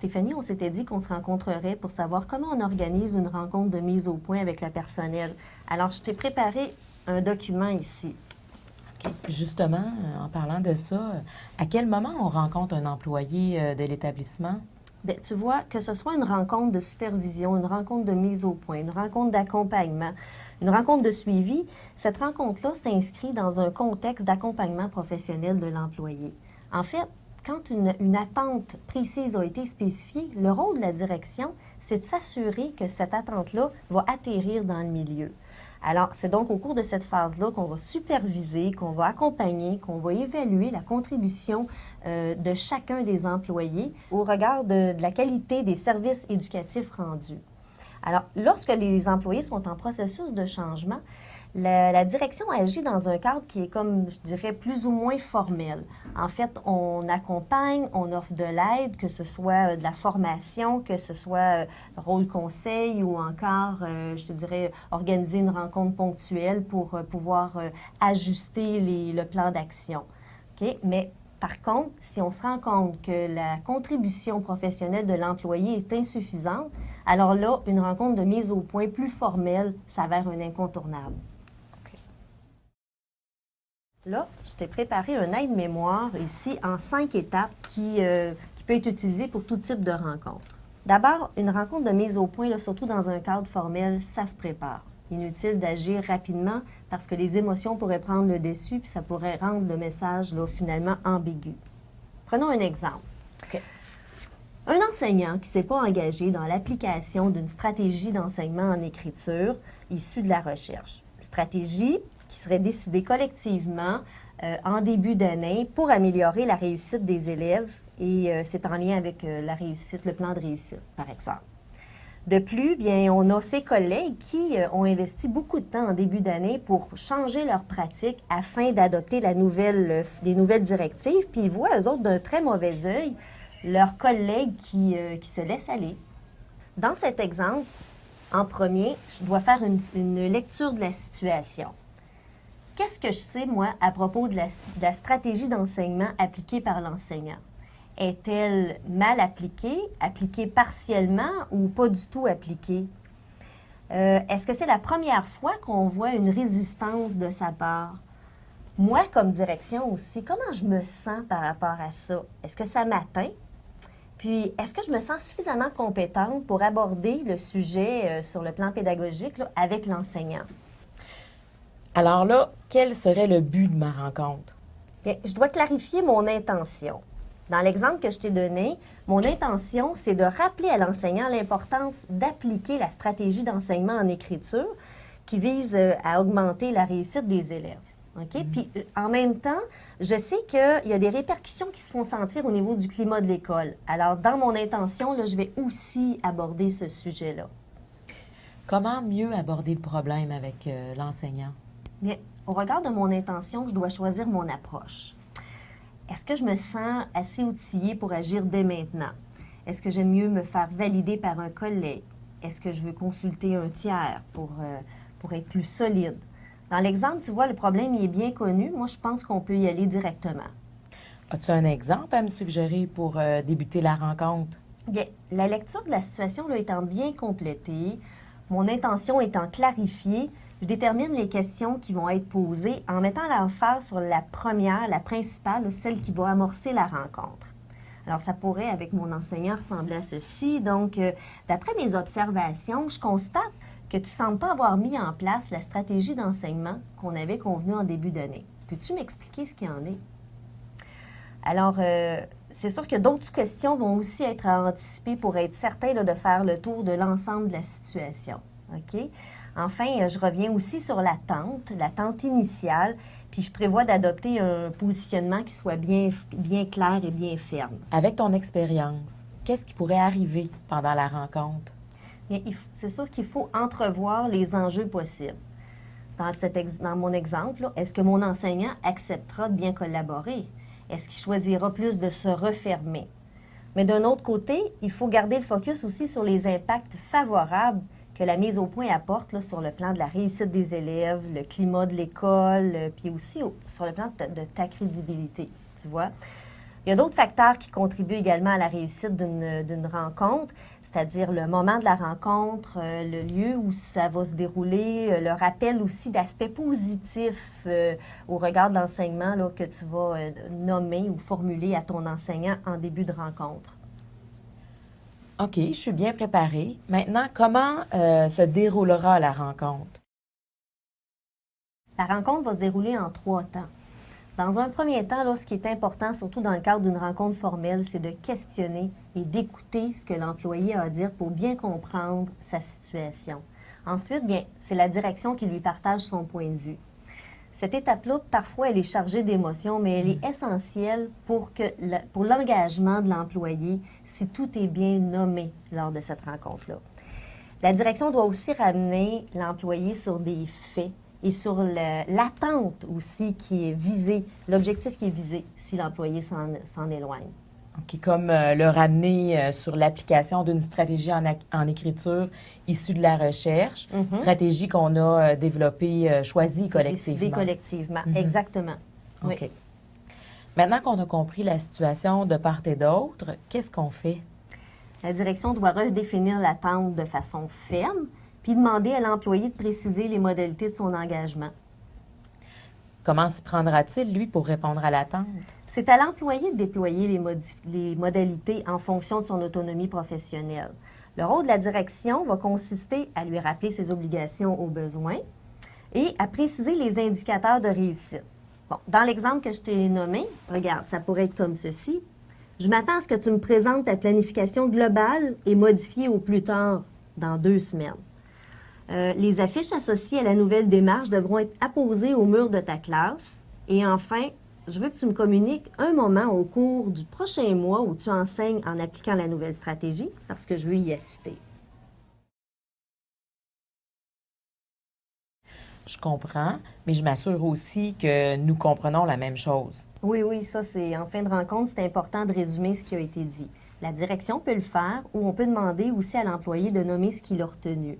Stéphanie, on s'était dit qu'on se rencontrerait pour savoir comment on organise une rencontre de mise au point avec le personnel. Alors, je t'ai préparé un document ici. Justement, en parlant de ça, à quel moment on rencontre un employé de l'établissement? Bien, tu vois, que ce soit une rencontre de supervision, une rencontre de mise au point, une rencontre d'accompagnement, une rencontre de suivi, cette rencontre-là s'inscrit dans un contexte d'accompagnement professionnel de l'employé. En fait, quand une attente précise a été spécifiée, le rôle de la direction, c'est de s'assurer que cette attente-là va atterrir dans le milieu. Alors, c'est donc au cours de cette phase-là qu'on va superviser, qu'on va accompagner, qu'on va évaluer la contribution de chacun des employés au regard de la qualité des services éducatifs rendus. Alors, lorsque les employés sont en processus de changement, la direction agit dans un cadre qui est comme, je dirais, plus ou moins formel. En fait, on accompagne, on offre de l'aide, que ce soit de la formation, que ce soit rôle conseil ou encore, je te dirais, organiser une rencontre ponctuelle pour pouvoir ajuster le plan d'action. OK? Mais par contre, si on se rend compte que la contribution professionnelle de l'employé est insuffisante, alors là, une rencontre de mise au point plus formelle s'avère un incontournable. Là, je t'ai préparé un aide-mémoire ici en 5 étapes qui peut être utilisé pour tout type de rencontre. D'abord, une rencontre de mise au point, là, surtout dans un cadre formel, ça se prépare. Inutile d'agir rapidement parce que les émotions pourraient prendre le dessus puis ça pourrait rendre le message là, finalement ambigu. Prenons un exemple. OK. Un enseignant qui ne s'est pas engagé dans l'application d'une stratégie d'enseignement en écriture issue de la recherche. Une stratégie qui serait décidée collectivement en début d'année pour améliorer la réussite des élèves et c'est en lien avec la réussite, le plan de réussite, par exemple. De plus, bien, on a ses collègues qui ont investi beaucoup de temps en début d'année pour changer leurs pratiques afin d'adopter les nouvelles directives, puis ils voient, eux autres, d'un très mauvais œil, leurs collègues qui se laissent aller. Dans cet exemple, en premier, je dois faire une lecture de la situation. Qu'est-ce que je sais, moi, à propos de la stratégie d'enseignement appliquée par l'enseignant? Est-elle mal appliquée, appliquée partiellement ou pas du tout appliquée? Est-ce que c'est la première fois qu'on voit une résistance de sa part? Moi, comme direction aussi, comment je me sens par rapport à ça? Est-ce que ça m'atteint? Puis, est-ce que je me sens suffisamment compétente pour aborder le sujet sur le plan pédagogique là, avec l'enseignant? Alors là, quel serait le but de ma rencontre? Bien, je dois clarifier mon intention. Dans l'exemple que je t'ai donné, mon intention, c'est de rappeler à l'enseignant l'importance d'appliquer la stratégie d'enseignement en écriture qui vise à augmenter la réussite des élèves. OK? Puis, en même temps, je sais qu'il y a des répercussions qui se font sentir au niveau du climat de l'école. Alors, dans mon intention, là, je vais aussi aborder ce sujet-là. Comment mieux aborder le problème avec l'enseignant? Bien, au regard de mon intention, je dois choisir mon approche. Est-ce que je me sens assez outillée pour agir dès maintenant? Est-ce que j'aime mieux me faire valider par un collègue? Est-ce que je veux consulter un tiers pour être plus solide? Dans l'exemple, tu vois, le problème il est bien connu. Moi, je pense qu'on peut y aller directement. As-tu un exemple à me suggérer pour débuter la rencontre? Bien, la lecture de la situation là, étant bien complétée, mon intention étant clarifiée, je détermine les questions qui vont être posées en mettant l'emphase sur la première, la principale, celle qui va amorcer la rencontre. Alors, ça pourrait, avec mon enseignant, ressembler à ceci. Donc, d'après mes observations, je constate que tu ne sembles pas avoir mis en place la stratégie d'enseignement qu'on avait convenue en début d'année. Peux-tu m'expliquer ce qu'il y en est? Alors, c'est sûr que d'autres questions vont aussi être à anticiper pour être certain là, de faire le tour de l'ensemble de la situation. OK? Enfin, je reviens aussi sur l'attente initiale, puis je prévois d'adopter un positionnement qui soit bien clair et bien ferme. Avec ton expérience, qu'est-ce qui pourrait arriver pendant la rencontre? Bien, c'est sûr qu'il faut entrevoir les enjeux possibles. Dans mon exemple, est-ce que mon enseignant acceptera de bien collaborer? Est-ce qu'il choisira plus de se refermer? Mais d'un autre côté, il faut garder le focus aussi sur les impacts favorables que la mise au point apporte là, sur le plan de la réussite des élèves, le climat de l'école, puis aussi sur le plan de ta crédibilité, tu vois. Il y a d'autres facteurs qui contribuent également à la réussite d'une rencontre, c'est-à-dire le moment de la rencontre, le lieu où ça va se dérouler, le rappel aussi d'aspects positifs au regard de l'enseignement là, que tu vas nommer ou formuler à ton enseignant en début de rencontre. OK, je suis bien préparée. Maintenant, comment se déroulera la rencontre? La rencontre va se dérouler en 3 temps. Dans un premier temps, là, ce qui est important, surtout dans le cadre d'une rencontre formelle, c'est de questionner et d'écouter ce que l'employé a à dire pour bien comprendre sa situation. Ensuite, bien, c'est la direction qui lui partage son point de vue. Cette étape-là, parfois, elle est chargée d'émotions, mais elle est essentielle pour l'engagement de l'employé si tout est bien nommé lors de cette rencontre-là. La direction doit aussi ramener l'employé sur des faits et sur l'attente aussi qui est visée, l'objectif qui est visé si l'employé s'en éloigne. OK, comme le ramener sur l'application d'une stratégie en écriture issue de la recherche, stratégie qu'on a développée, choisie collectivement. Décidée collectivement, exactement. OK. Oui. Maintenant qu'on a compris la situation de part et d'autre, qu'est-ce qu'on fait? La direction doit redéfinir l'attente de façon ferme, puis demander à l'employé de préciser les modalités de son engagement. Comment s'y prendra-t-il, lui, pour répondre à l'attente? C'est à l'employé de déployer les modalités en fonction de son autonomie professionnelle. Le rôle de la direction va consister à lui rappeler ses obligations aux besoins et à préciser les indicateurs de réussite. Bon, dans l'exemple que je t'ai nommé, regarde, ça pourrait être comme ceci. Je m'attends à ce que tu me présentes ta planification globale et modifiée au plus tard dans 2 semaines. Les affiches associées à la nouvelle démarche devront être apposées au mur de ta classe. Et enfin, je veux que tu me communiques un moment au cours du prochain mois où tu enseignes en appliquant la nouvelle stratégie, parce que je veux y assister. Je comprends, mais je m'assure aussi que nous comprenons la même chose. Oui, ça, c'est en fin de rencontre, c'est important de résumer ce qui a été dit. La direction peut le faire ou on peut demander aussi à l'employé de nommer ce qu'il a retenu.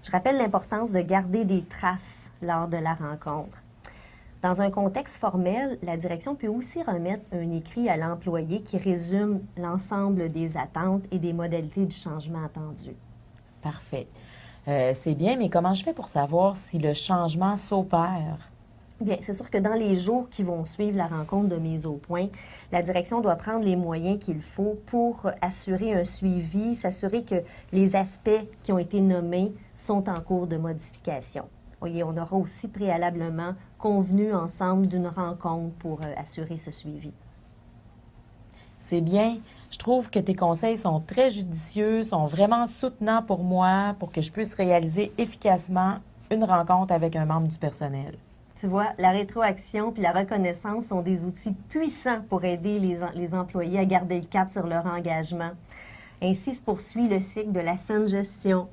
Je rappelle l'importance de garder des traces lors de la rencontre. Dans un contexte formel, la direction peut aussi remettre un écrit à l'employé qui résume l'ensemble des attentes et des modalités du changement attendu. Parfait. C'est bien, mais comment je fais pour savoir si le changement s'opère? Bien, c'est sûr que dans les jours qui vont suivre la rencontre de mise au point, la direction doit prendre les moyens qu'il faut pour assurer un suivi, s'assurer que les aspects qui ont été nommés sont en cours de modification. Et on aura aussi préalablement convenu ensemble d'une rencontre pour assurer ce suivi. C'est bien. Je trouve que tes conseils sont très judicieux, sont vraiment soutenants pour moi, pour que je puisse réaliser efficacement une rencontre avec un membre du personnel. Tu vois, la rétroaction puis la reconnaissance sont des outils puissants pour aider les employés à garder le cap sur leur engagement. Ainsi se poursuit le cycle de la saine gestion.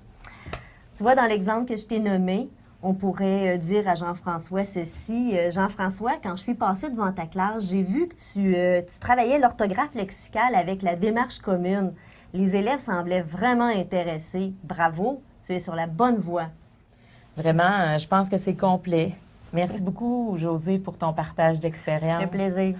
Tu vois, dans l'exemple que je t'ai nommé, on pourrait dire à Jean-François ceci. Jean-François, quand je suis passée devant ta classe, j'ai vu que tu travaillais l'orthographe lexicale avec la démarche commune. Les élèves semblaient vraiment intéressés. Bravo, tu es sur la bonne voie. Vraiment, je pense que c'est complet. Merci beaucoup, Josée, pour ton partage d'expérience. Un plaisir.